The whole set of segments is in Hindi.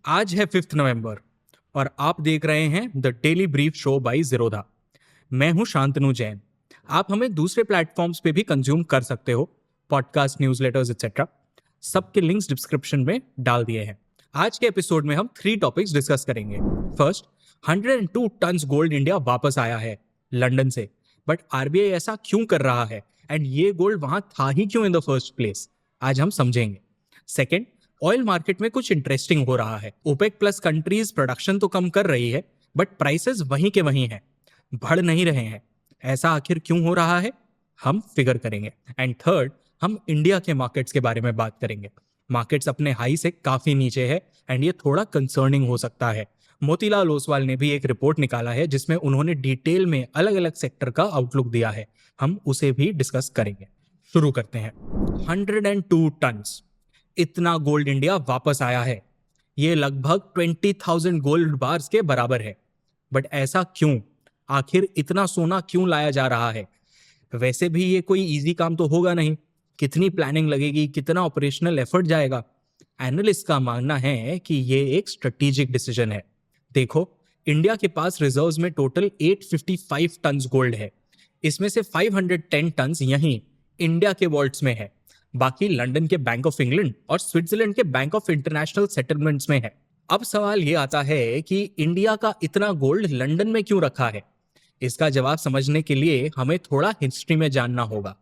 आज है 5 नवंबर और आप देख रहे हैं the daily brief show by Zerodha. मैं हूं शांतनु जैन। आप हमें दूसरे प्लेटफॉर्म्स पे भी कंज्यूम कर सकते हो, पॉडकास्ट, न्यूज़लेटर्स एक्सेट्रा। सबके लिंक्स डिस्क्रिप्शन में डाल दिए हैं। आज के एपिसोड में हम 3 टॉपिक्स डिस्कस करेंगे। फर्स्ट, 102 टन्स गोल्ड इंडिया वापस आया है लंदन से, बट आरबीआई ऐसा क्यों कर रहा है एंड ये गोल्ड वहां था ही क्यों इन द फर्स्ट प्लेस, आज हम समझेंगे। सेकेंड, ऑयल मार्केट में कुछ इंटरेस्टिंग हो रहा है। ओपेक प्लस कंट्रीज प्रोडक्शन तो कम कर रही है, बट प्राइसेस वहीं के वहीं हैं, बढ़ नहीं रहे हैं। ऐसा आखिर क्यों हो रहा है, हम फिगर करेंगे। एंड थर्ड, हम इंडिया के मार्केट्स के बारे में बात करेंगे। मार्केट्स अपने हाई से काफी नीचे है एंड ये थोड़ा कंसर्निंग हो सकता है। मोतीलाल ओसवाल ने भी एक रिपोर्ट निकाला है जिसमें उन्होंने डिटेल में अलग अलग सेक्टर का आउटलुक दिया है, हम उसे भी डिस्कस करेंगे। शुरू करते हैं। 102 टन्स, इतना गोल्ड इंडिया वापस आया है। ये लगभग 20,000 गोल्ड बार्स के बराबर है। बट ऐसा क्यों, आखिर इतना सोना क्यों लाया जा रहा है? वैसे भी ये कोई इजी काम तो होगा नहीं। कितनी प्लानिंग लगेगी, कितना ऑपरेशनल एफर्ट जाएगा? एनालिस्ट का मानना है कि ये एक स्ट्रेटेजिक डिसीजन है। देखो, इंडिया के पास रिजर्व्स में टोटल 855 टन्स गोल्ड है। इसमें से 510 टन्स यहीं इंडिया के वॉल्ट्स में है, बाकी लंदन के बैंक ऑफ इंग्लैंड और स्विट्जरलैंड के बैंक ऑफ इंटरनेशनल सेटलमेंट्स में है। अब सवाल ये आता है कि इंडिया का इतना गोल्ड लंदन में क्यों रखा है? इसका जवाब समझने के लिए हमें थोड़ा हिस्ट्री में जानना होगा।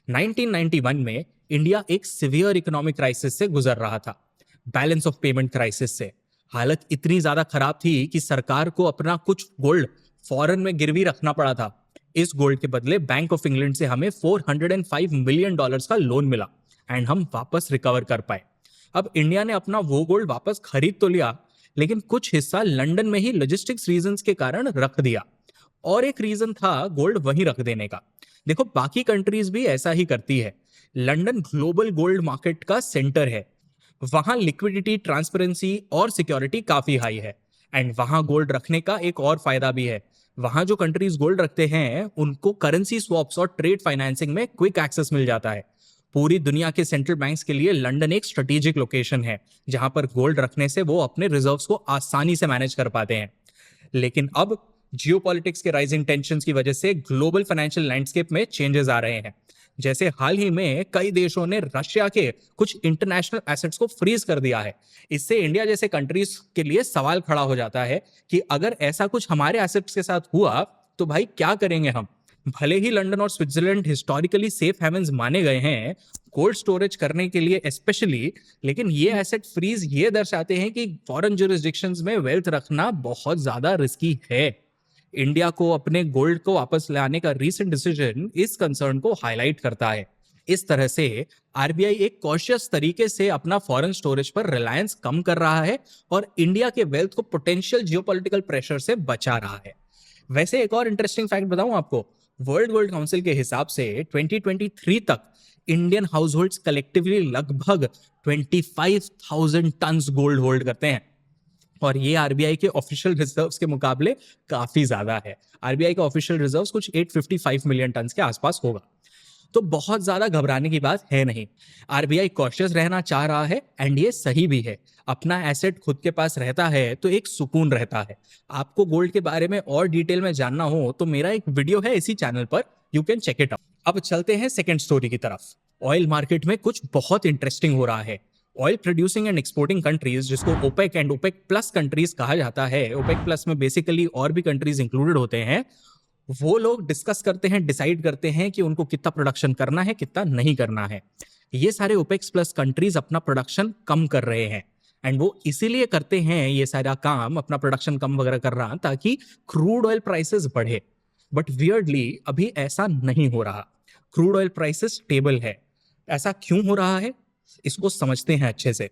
1991 में इंडिया एक सिवियर इकोनॉमिक क्राइसिस से गुजर रहा था, बैलेंस ऑफ पेमेंट क्राइसिस से। हालत इतनी ज्यादा खराब थी कि सरकार को अपना कुछ गोल्ड फॉरेन में गिरवी रखना पड़ा था। इस गोल्ड के बदले बैंक ऑफ इंग्लैंड से हमें $405 मिलियन का लोन मिला एंड हम वापस रिकवर कर पाए। अब इंडिया ने अपना वो गोल्ड वापस खरीद तो लिया, लेकिन कुछ हिस्सा लंदन में ही लॉजिस्टिक्स रीजंस के कारण रख दिया। और एक रीजन था गोल्ड वहीं रख देने का। देखो, बाकी कंट्रीज भी ऐसा ही करती है। लंदन ग्लोबल गोल्ड मार्केट का सेंटर है। वहां लिक्विडिटी, ट्रांसपेरेंसी और सिक्योरिटी काफी हाई है। एंड वहां गोल्ड रखने का एक और फायदा भी है। वहां जो कंट्रीज गोल्ड रखते हैं उनको करेंसी स्वैप्स और ट्रेड फाइनेंसिंग में क्विक एक्सेस मिल जाता है। पूरी दुनिया के सेंट्रल बैंक्स के लिए लंदन एक स्ट्रेटेजिक लोकेशन है जहां पर गोल्ड रखने से वो अपने रिजर्व्स को आसानी से मैनेज कर पाते हैं। लेकिन अब जियोपॉलिटिक्स के राइजिंग टेंशंस की वजह से ग्लोबल फाइनेंशियल लैंडस्केप में चेंजेस आ रहे हैं। जैसे हाल ही में कई देशों ने रशिया के कुछ इंटरनेशनल एसेट्स को फ्रीज कर दिया है। इससे इंडिया जैसे कंट्रीज के लिए सवाल खड़ा हो जाता है कि अगर ऐसा कुछ हमारे एसेट्स के साथ हुआ तो भाई क्या करेंगे हम? भले ही लंदन और स्विट्जरलैंड हिस्टोरिकली सेफ हेवन्स माने गए हैं कोल्ड स्टोरेज करने के लिए स्पेशली, लेकिन ये एसेट फ्रीज ये दर्शाते हैं कि फॉरेन जुरिस्डिक्शंस में वेल्थ रखना बहुत ज्यादा रिस्की है। इंडिया को अपने गोल्ड को वापस लाने का रीसेंट डिसीजन इस कंसर्न को हाईलाइट करता है। इस तरह से आरबीआई एक कॉशियस तरीके से अपना फॉरेन स्टोरेज पर रिलायंस कम कर रहा है और इंडिया के वेल्थ को पोटेंशियल जियोपॉलिटिकल प्रेशर से बचा रहा है। वैसे एक और इंटरेस्टिंग फैक्ट बताऊं आपको, वर्ल्ड गोल्ड काउंसिल के हिसाब से 2023 तक इंडियन हाउस होल्ड्स कलेक्टिवली लगभग 25,000 टन्स गोल्ड होल्ड करते हैं और ये आरबीआई के ऑफिशियल रिजर्व्स के मुकाबले काफी ज्यादा है। आरबीआई का ऑफिशियल रिजर्व्स कुछ 855 मिलियन टन्स के आसपास होगा। तो बहुत ज्यादा घबराने की बात है नहीं। आरबीआई कॉशियस रहना चाह रहा है एंड ये सही भी है। अपना एसेट खुद के पास रहता है तो एक सुकून रहता है। आपको गोल्ड के बारे में और डिटेल में जानना हो तो मेरा एक वीडियो है इसी चैनल पर, you can check it out. अब चलते हैं सेकेंड स्टोरी की तरफ। ऑयल मार्केट में कुछ बहुत इंटरेस्टिंग हो रहा है। Oil producing and exporting countries, जिसको OPEC and OPEC plus countries कहा जाता है, ओपेक प्लस में बेसिकली और भी कंट्रीज इंक्लूडेड होते हैं, वो लोग डिस्कस करते हैं, डिसाइड करते हैं कि उनको कितना प्रोडक्शन करना है, कितना नहीं करना है। ये सारे ओपेक्स प्लस कंट्रीज अपना प्रोडक्शन कम कर रहे हैं एंड वो इसीलिए करते हैं ये सारा काम, अपना प्रोडक्शन कम वगैरह कर रहा, ताकि क्रूड ऑयल प्राइसेस बढ़े। बट वियर्डली अभी ऐसा नहीं हो रहा। क्रूड ऑयल प्राइसेस स्टेबल है। ऐसा क्यों हो रहा है, इसको समझते हैं अच्छे से।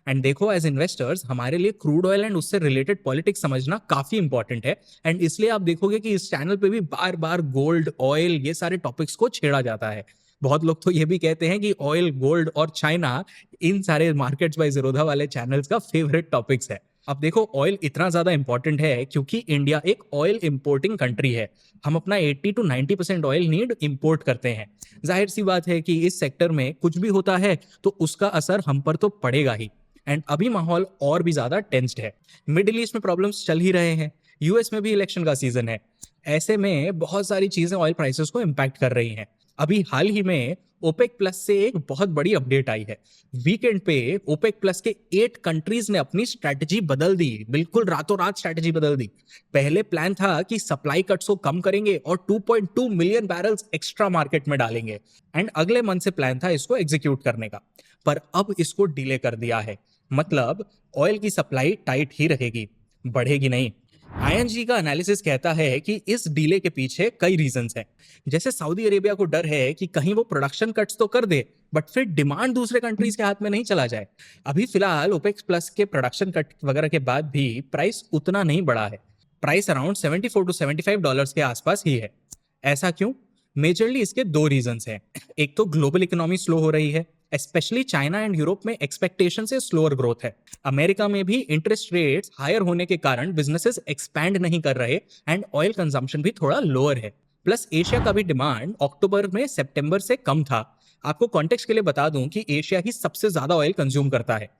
एंड देखो, एज इन्वेस्टर्स हमारे लिए क्रूड ऑयल एंड उससे रिलेटेड पॉलिटिक्स समझना काफी इंपॉर्टेंट है। एंड इसलिए आप देखोगे कि इस चैनल पे भी बार बार गोल्ड, ऑयल, ये सारे टॉपिक्स को छेड़ा जाता है। बहुत लोग तो ये भी कहते हैं कि ऑयल, गोल्ड और चाइना इन सारे मार्केट्स बाय ज़ीरोधा वाले चैनल्स का फेवरेट टॉपिक्स है। अब देखो, ऑयल इतना ज्यादा इंपॉर्टेंट है क्योंकि इंडिया एक ऑयल इंपोर्टिंग कंट्री है। हम अपना 80 to 90% ऑयल नीड इंपोर्ट करते हैं। जाहिर सी बात है कि इस सेक्टर में कुछ भी होता है तो उसका असर हम पर तो पड़ेगा ही। एंड अभी माहौल और भी ज्यादा टेंस्ड है। मिडिल ईस्ट में प्रॉब्लम्स चल ही रहे हैं, यूएस में भी इलेक्शन का सीजन है। ऐसे में बहुत सारी चीजें ऑयल प्राइसेस को इम्पैक्ट कर रही हैं। अभी हाल ही में ओपेक प्लस से एक बहुत बड़ी अपडेट आई है। वीकेंड पे ओपेक प्लस के 8 कंट्रीज ने अपनी स्ट्रैटेजी बदल दी, बिल्कुल रातों रात स्ट्रैटेजी बदल दी। पहले प्लान था कि सप्लाई कट्स को कम करेंगे और 2.2 मिलियन बैरल्स एक्स्ट्रा मार्केट में डालेंगे, एंड अगले मंथ से प्लान था इसको एग्जीक्यूट करने का, पर अब इसको डिले कर दिया है। मतलब ऑयल की सप्लाई टाइट ही रहेगी, बढ़ेगी नहीं। आईएनजी का एनालिसिस कहता है कि इस डीले के पीछे कई रीजंस हैं। जैसे सऊदी अरेबिया को डर है कि कहीं वो प्रोडक्शन कट्स तो कर दे, बट फिर डिमांड दूसरे कंट्रीज के हाथ में नहीं चला जाए। अभी फिलहाल ओपेक प्लस के प्रोडक्शन कट वगैरह के बाद भी प्राइस उतना नहीं बढ़ा है। प्राइस अराउंड 74 टू $75 के आसपास ही है। ऐसा क्यों? मेजरली इसके दो रीजंस हैं। एक तो ग्लोबल इकोनॉमी स्लो हो रही है, स्पेशली चाइना एंड यूरोप में एक्सपेक्टेशन से स्लोअर ग्रोथ है। अमेरिका में भी इंटरेस्ट रेट्स हायर होने के कारण बिजनेसेस एक्सपैंड नहीं कर रहे एंड ऑयल कंजम्पशन भी थोड़ा लोअर है। प्लस एशिया का भी डिमांड अक्टूबर में सितंबर से कम था। आपको कॉन्टेक्स्ट के लिए बता दूं कि एशिया ही सबसे ज्यादा ऑयल कंज्यूम करता है।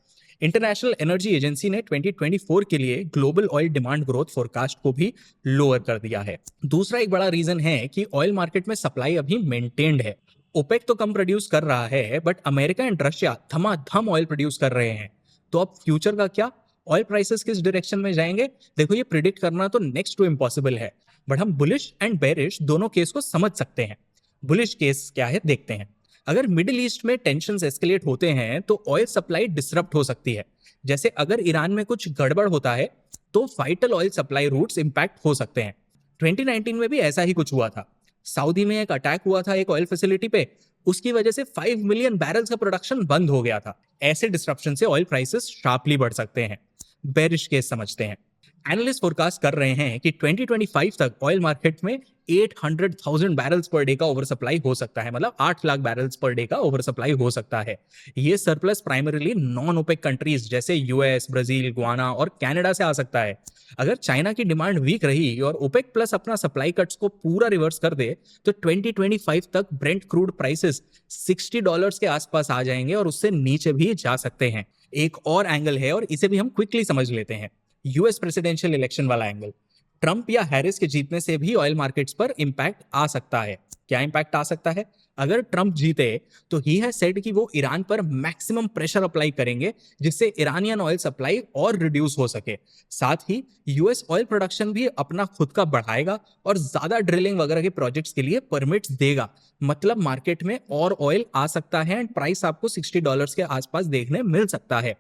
इंटरनेशनल एनर्जी एजेंसी ने 2024 के लिए global oil demand growth forecast को भी लोअर कर दिया है। दूसरा एक बड़ा रीजन है कि ऑयल मार्केट में सप्लाई अभी मेंटेन्ड है। ओपेक तो कम प्रोड्यूस कर रहा है, बट अमेरिका एंड रशिया धमाधम ऑयल प्रोड्यूस कर रहे हैं। तो अब फ्यूचर का क्या? ऑयल प्राइसेस किस डायरेक्शन में जाएंगे? देखो, ये प्रिडिक्ट करना तो नेक्स्ट टू इम्पॉसिबल है, बट हम बुलिश एंड बेरिश दोनों केस को समझ सकते हैं। बुलिश केस क्या है देखते हैं। अगर मिडिल ईस्ट में टेंशंस एस्केलेट होते हैं तो ऑयल सप्लाई डिसरप्ट हो सकती है। जैसे अगर ईरान में कुछ गड़बड़ होता है तो vital oil supply routes impact हो सकते हैं। 2019 में भी ऐसा ही कुछ हुआ था। सऊदी में एक अटैक हुआ था एक ऑयल फैसिलिटी पे, उसकी वजह से 5 मिलियन बैरल्स का प्रोडक्शन बंद हो गया था। ऐसे डिस्ट्रप्शन से ऑयल प्राइसेस शार्पली बढ़ सकते हैं। बेरिश केस समझते हैं। एनालिस्ट फोरकास्ट कर रहे हैं कि 2025 तक ऑयल मार्केट में 800,000 बैरल्स पर डे का ओवर सप्लाई हो सकता है, मतलब 8 लाख बैरल्स पर डे का ओवर सप्लाई हो सकता है। ये surplus primarily non OPEC countries जैसे यूएस, ब्राजील, गुआना और कनाडा से आ सकता है। अगर चाइना की डिमांड वीक रही और ओपेक प्लस अपना सप्लाई कट्स को पूरा रिवर्स कर दे तो 2025 तक ब्रेंट क्रूड प्राइसेस $60 के आसपास आ जाएंगे और उससे नीचे भी जा सकते हैं। एक और एंगल है और इसे भी हम क्विकली समझ लेते हैं। यूएस प्रेसिडेंशियल इलेक्शन वाला एंगल। ट्रंप या हैरिस के जीतने से भी ऑयल मार्केट्स पर इंपैक्ट आ सकता है। क्या इंपैक्ट आ सकता है? अगर ट्रंप जीते तो ही हैज सेड कि वो ईरान पर मैक्सिमम प्रेशर अप्लाई करेंगे जिससे ईरानियन ऑयल सप्लाई और रिड्यूस हो सके। साथ ही यूएस ऑयल प्रोडक्शन भी अपना खुद का बढ़ाएगा और ज्यादा ड्रिलिंग वगैरह के प्रोजेक्ट्स के लिए परमिट्स देगा। मतलब मार्केट में और ऑयल आ सकता है एंड प्राइस आपको $60 के आसपास देखने मिल सकता है।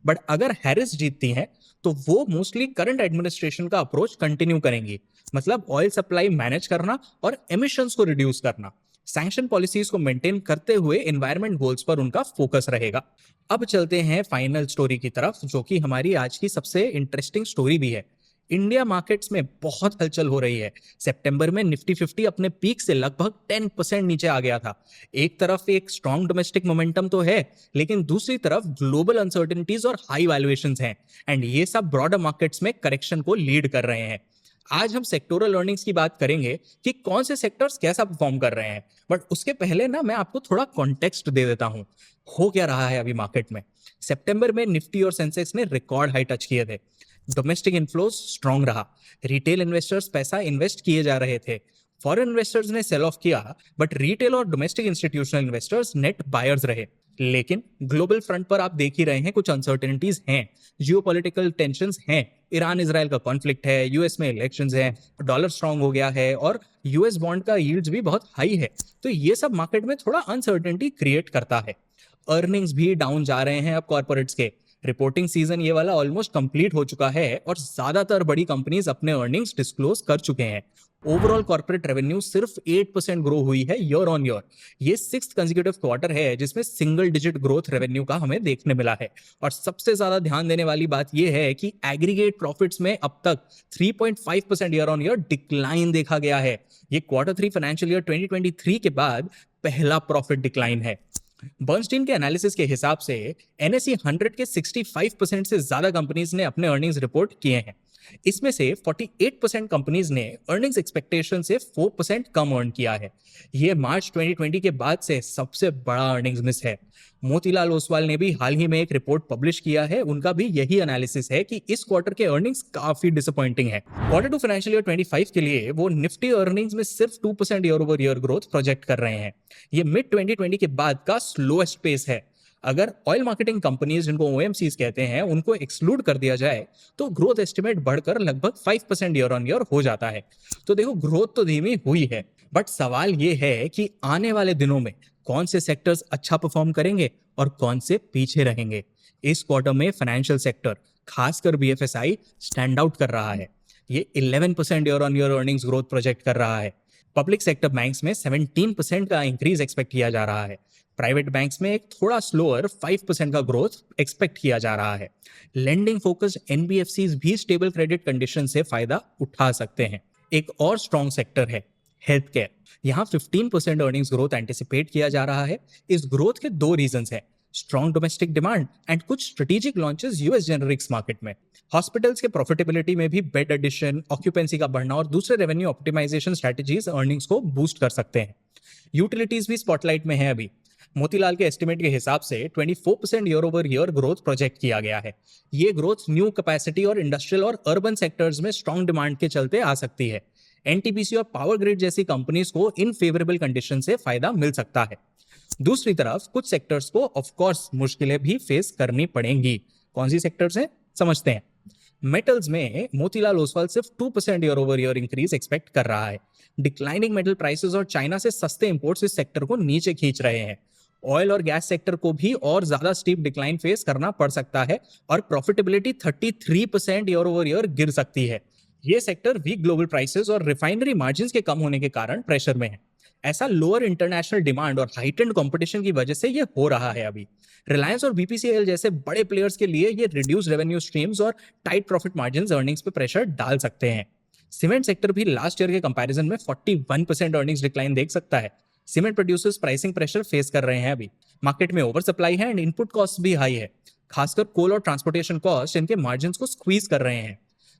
बट अगर हैरिस जीतती हैं तो वो मोस्टली करंट एडमिनिस्ट्रेशन का अप्रोच कंटिन्यू करेंगी, मतलब ऑयल सप्लाई मैनेज करना और एमिशंस को रिड्यूस करना। सैंक्शन पॉलिसीज को मेंटेन करते हुए एनवायरमेंट गोल्स पर उनका फोकस रहेगा। अब चलते हैं फाइनल स्टोरी की तरफ, जो कि हमारी आज की सबसे इंटरेस्टिंग स्टोरी भी है। इंडिया मार्केट्स में बहुत हलचल हो रही है। सितंबर में निफ्टी 50 अपने पीक से लगभग 10% नीचे आ गया था। एक तरफ एक स्ट्रॉन्ग डोमेस्टिक मोमेंटम तो है, लेकिन दूसरी तरफ ग्लोबल अनसर्टेनिटीज और हाई वैल्यूएशंस हैं, एंड ये सब ब्रॉडर मार्केट्स में करेक्शन को लीड कर रहे हैं। आज हम सेक्टोरल अर्निंग्स की बात करेंगे कि कौन से सेक्टर्स कैसा परफॉर्म कर रहे हैं, बट उसके पहले ना मैं आपको थोड़ा कॉन्टेक्स्ट दे देता हूं। हो क्या रहा है अभी मार्केट में? सितंबर में निफ्टी और सेंसेक्स ने रिकॉर्ड हाई टच किए थे। डोमेस्टिक इनफ्लोज स्ट्रांग रहा, रिटेल इन्वेस्टर्स पैसा इन्वेस्ट किए जा रहे थे। फॉरेन इन्वेस्टर्स ने सेल ऑफ किया, बट रिटेल और domestic institutional investors net buyers रहे। लेकिन ग्लोबल फ्रंट पर आप देख ही रहे हैं कुछ अनसर्टेनिटीज हैं, जियोपॉलिटिकल टेंशंस हैं, ईरान इजराइल का कॉन्फ्लिक्ट है, यूएस में इलेक्शंस हैं, डॉलर स्ट्रांग हो गया है और यूएस बॉन्ड का यील्ड्स भी बहुत हाई है। तो ये सब मार्केट में थोड़ा अनसर्टेनिटी क्रिएट करता है। अर्निंग्स भी डाउन जा रहे हैं अब कॉर्पोरेट्स के। रिपोर्टिंग सीजन ये वाला ऑलमोस्ट कंप्लीट हो चुका है और ज्यादातर बड़ी कंपनीज अपने अर्निंग्स डिस्क्लोज कर चुके हैं। ओवरऑल कॉर्पोरेट रेवेन्यू सिर्फ 8% ग्रो हुई है ईयर ऑन ईयर। ये 6th कंसेक्यूटिव क्वार्टर है जिसमें सिंगल डिजिट ग्रोथ रेवेन्यू का हमें देखने मिला है। और सबसे ज्यादा ध्यान देने वाली बात यह है कि एग्रीगेट प्रॉफिट्स में अब तक 3.5% ईयर ऑन ईयर डिक्लाइन देखा गया है। ये Q3 फाइनेंशियल ईयर 2023 के बाद पहला प्रॉफिट डिक्लाइन है। बर्नस्टीन के एनालिसिस के हिसाब से NSE 100 के 65% से ज्यादा कंपनीज ने अपने अर्निंग्स रिपोर्ट किए हैं। इसमें से 48% कंपनीज ने अर्निंग्स एक्सपेक्टेशन से 4% कम अर्न किया है। ये मार्च 2020 के बाद से सबसे बड़ा अर्निंग्स मिस है। मोतीलाल ओसवाल ने भी हाल ही में एक रिपोर्ट पब्लिश किया है, उनका भी यही एनालिसिस है कि इस क्वार्टर के अर्निंग्स काफी डिसअपॉइंटिंग है। क्वार्टर 2 फाइनेंशियल ईयर 25 के लिए वो निफ्टी अर्निंग्स में सिर्फ 2% year over year growth project कर रहे हैं। ये मिड 2020 के बाद का स्लोएस्ट पेस है। अगर ऑयल मार्केटिंग कंपनीज जिनको ओएमसीज कहते हैं उनको एक्सक्लूड कर दिया जाए तो ग्रोथ एस्टिमेट बढ़कर लगभग 5% ईयर ऑन ईयर हो जाता है। तो देखो, ग्रोथ तो धीमी हुई है, बट सवाल ये है कि आने वाले दिनों में कौन से सेक्टर्स अच्छा परफॉर्म करेंगे और कौन से पीछे रहेंगे। इस क्वार्टर में फाइनेंशियल सेक्टर, खासकर बीएफएसआई, स्टैंड आउट कर रहा है। ये 11% year on year earnings growth project कर रहा है। पब्लिक सेक्टर बैंक्स में 17% का इंक्रीज एक्सपेक्ट किया जा रहा है। प्राइवेट बैंक्स में एक थोड़ा स्लोअर 5% का ग्रोथ एक्सपेक्ट किया जा रहा है। लेंडिंग फोकस्ड एनबीएफसीज भी स्टेबल क्रेडिट कंडीशन से फायदा उठा सकते हैं। एक और स्ट्रॉन्ग सेक्टर है हेल्थ केयर। यहाँ 15% अर्निंग्स ग्रोथ एंटिसिपेट किया जा रहा है। इस ग्रोथ के दो रीजंस हैं, स्ट्रॉन्ग डोमेस्टिक डिमांड एंड कुछ strategic launches US generics market में। हॉस्पिटल्स के प्रॉफिटेबिलिटी में भी बेड एडिशन, ऑक्यूपेंसी का बढ़ना और दूसरे रेवेन्यू ऑप्टिमाइजेशन स्ट्रेटजीज अर्निंग्स को बूस्ट कर सकते हैं। यूटिलिटीज भी स्पॉटलाइट में है अभी। मोतीलाल के एस्टिमेट के हिसाब से 24% year over year growth project किया गया है। ये ग्रोथ न्यू कैपेसिटी और इंडस्ट्रियल और अर्बन सेक्टर्स में स्ट्रॉन्ग डिमांड के चलते आ सकती है। एनटीपीसी और पावर ग्रिड जैसी कंपनीज को इन फेवरेबल कंडीशन से फायदा मिल सकता है। दूसरी तरफ कुछ सेक्टर्स को ऑफ कोर्स मुश्किलें भी फेस करनी पड़ेंगी। कौन सी सेक्टर्स हैं, समझते हैं। मेटल्स में मोतीलाल ओसवाल सिर्फ 2% year over year increase expect कर रहा है। डिक्लाइनिंग मेटल प्राइसेस और चाइना से सस्ते इंपोर्ट्स इस सेक्टर को नीचे खींच रहे हैं। ऑयल और गैस सेक्टर को भी और ज्यादा स्टीप डिक्लाइन फेस करना पड़ सकता है और प्रॉफिटेबिलिटी 33% ईयर ओवर ईयर गिर सकती है। ये सेक्टर वीक ग्लोबल प्राइसेस और रिफाइनरी मार्जिन्स के कम होने के कारण प्रेशर में है। ऐसा लोअर इंटरनेशनल डिमांड और हाइटेंड कंपटीशन की वजह से ये हो रहा है अभी। रिलायंस और बीपीसीएल जैसे बड़े प्लेयर्स के लिए ये रिड्यूस रेवेन्यू स्ट्रीम्स और टाइट प्रॉफिट मार्जिन्स अर्निंग्स पे प्रेशर डाल सकते हैं। सीमेंट सेक्टर भी लास्ट ईयर के कंपैरिजन में 41% अर्निंग्स डिक्लाइन देख सकता है। Cement producers pricing pressure face कर रहे हैं अभी। मार्केट में ओवर सप्लाई है एंड इनपुट कॉस्ट भी हाई है। खासकर कोल और ट्रांसपोर्टेशन कॉस्ट इनके मार्जिन्स को स्क्वीज कर रहे हैं।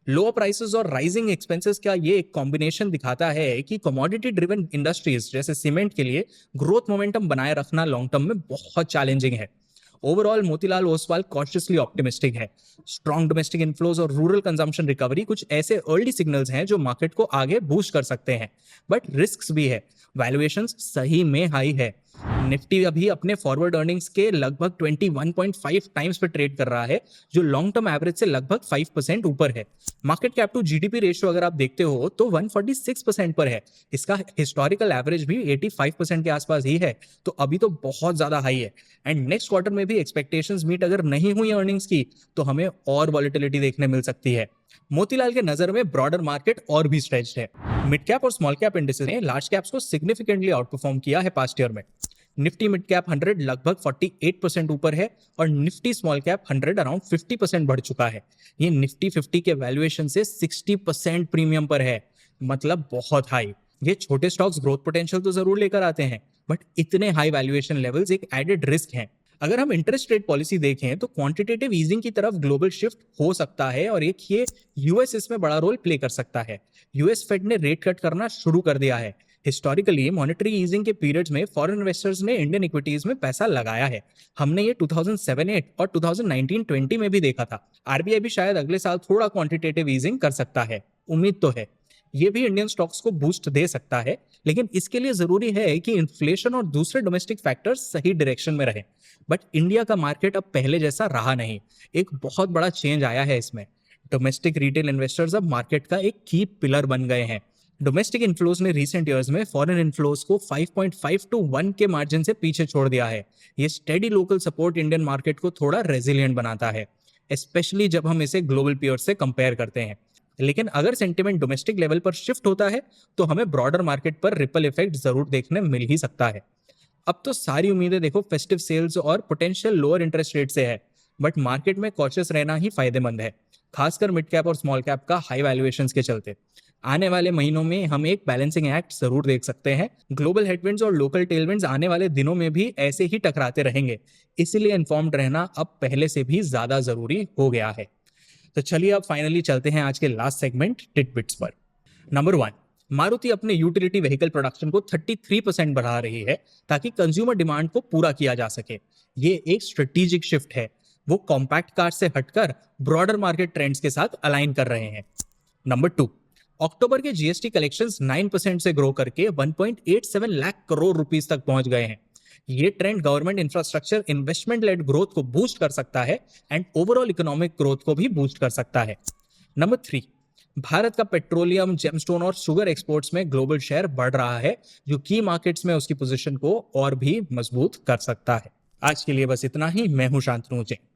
लो प्राइसेस और राइजिंग एक्सपेंसेस का ये एक कॉम्बिनेशन दिखाता है कि कमोडिटी ड्रिवन इंडस्ट्रीज जैसे सीमेंट के लिए ग्रोथ मोमेंटम बनाए रखना लॉन्ग टर्म में बहुत चैलेंजिंग है। Overall Motilal Oswal cautiously optimistic है। स्ट्रॉन्ग डोमेस्टिक इन्फ्लोज और रूरल कंजम्पशन रिकवरी कुछ ऐसे अर्ली सिग्नल्स हैं जो मार्केट को आगे बूस्ट कर सकते हैं, बट रिस्क्स भी है। वैल्यूएशंस सही में हाई है। निफ्टी अभी अपने फॉरवर्ड अर्निंग्स के लगभग 21.5 टाइम्स पे ट्रेड कर रहा है, जो लॉन्ग टर्म एवरेज से लगभग 5% ऊपर है। Market cap to GDP ratio अगर आप देखते हो तो 146% पर है। इसका हिस्टोरिकल एवरेज भी 85% के आसपास ही है, तो अभी तो बहुत ज्यादा हाई है। एंड नेक्स्ट क्वार्टर में भी एक्सपेक्टेशंस मीट अगर नहीं हुई अर्निंग्स की तो हमें और वॉलेटिलिटी देखने मिल सकती है। मोतीलाल के नजर में ब्रॉडर मार्केट और भी स्ट्रेच्ड है। मिड कैप और स्मॉल कैप इंडिसेस ने लार्ज कैप्स को सिग्निफिकेंटली आउटपरफॉर्म किया है पास्ट ईयर में। निफ्टी मिड कैप 100 लगभग 48% ऊपर है और निफ्टी स्मॉल कैप 100 अराउंड 50% बढ़ चुका है। ये निफ्टी 50 के वैल्यूएशन से 60% प्रीमियम पर है, मतलब बहुत हाई। ये छोटे स्टॉक्स ग्रोथ पोटेंशियल तो जरूर लेकर आते हैं, बट इतने हाई वैल्यूएशन लेवल्स एक एडेड रिस्क हैं। अगर हम इंटरेस्ट रेट पॉलिसी देखें तो क्वांटिटेटिव ईजिंग की तरफ ग्लोबल शिफ्ट हो सकता है और एक ये यूएस इसमें बड़ा रोल प्ले कर सकता है। यूएस फेड ने रेट कट करना शुरू कर दिया है। हिस्टोरिकली मॉनेटरी ईजिंग के पीरियड्स में फॉरेन इन्वेस्टर्स ने इंडियन इक्विटीज में पैसा लगाया है। हमने ये 2007-8 और 2019-20 में भी देखा था। आरबीआई भी शायद अगले साल थोड़ा क्वांटिटेटिव ईजिंग कर सकता है, उम्मीद तो है। ये भी इंडियन स्टॉक्स को बूस्ट दे सकता है, लेकिन इसके लिए जरूरी है कि इन्फ्लेशन और दूसरे डोमेस्टिक फैक्टर्स सही डायरेक्शन में रहे। बट इंडिया का मार्केट अब पहले जैसा रहा नहीं। एक बहुत बड़ा चेंज आया है इसमें। डोमेस्टिक रिटेल इन्वेस्टर्स अब मार्केट का एक की पिलर बन गए हैं। डोमेस्टिक इन्फ्लोज ने रिसेंट ईयर्स में फॉरेन इन्फ्लोज को 5.5 to 1 के मार्जिन से पीछे छोड़ दिया है। ये steady local support Indian market को थोड़ा रेजिलियंट बनाता है, स्पेशली जब हम इसे ग्लोबल पीयर्स से कंपेयर करते हैं। लेकिन अगर सेंटिमेंट डोमेस्टिक लेवल पर शिफ्ट होता है तो हमें ब्रॉडर मार्केट पर रिपल इफेक्ट जरूर देखने मिल ही सकता है। अब तो सारी उम्मीदें देखो फेस्टिव सेल्स और पोटेंशियल लोअर इंटरेस्ट रेट से है, बट मार्केट में कॉशियस रहना ही फायदेमंद है, खासकर मिड कैप और स्मॉल कैप का हाई वैल्यूएशंस के चलते। आने वाले महीनों में हम एक बैलेंसिंग एक्ट जरूर देख सकते हैं। ग्लोबल हेडविंड्स और लोकल टेलविंड्स आने वाले दिनों में भी ऐसे ही टकराते रहेंगे, इसीलिए इन्फॉर्म्ड रहना अब पहले से भी ज्यादा जरूरी हो गया है। तो चलिए अब फाइनली चलते हैं आज के लास्ट सेगमेंट टिटबिट्स पर। नंबर 1, मारुति अपने यूटिलिटी व्हीकल प्रोडक्शन को 33% बढ़ा रही है ताकि कंज्यूमर डिमांड को पूरा किया जा सके। ये एक स्ट्रेटेजिक शिफ्ट है। वो कॉम्पैक्ट कार से हटकर ब्रॉडर मार्केट ट्रेंड्स के साथ अलाइन कर रहे हैं। नंबर 2, अक्टूबर के जीएसटी कलेक्शंस 9% से ग्रो करके 1.87 लाख करोड़ रुपीस तक पहुंच गए हैं। ये trend government infrastructure investment led growth को बूस्ट कर सकता है एंड ओवरऑल इकोनॉमिक ग्रोथ को भी बूस्ट कर सकता है। नंबर 3, भारत का पेट्रोलियम, जेमस्टोन और शुगर एक्सपोर्ट्स में ग्लोबल शेयर बढ़ रहा है, जो की मार्केट्स में उसकी पोजीशन को और भी मजबूत कर सकता है। आज के लिए बस इतना ही। मैं हूं शांतनु जैन।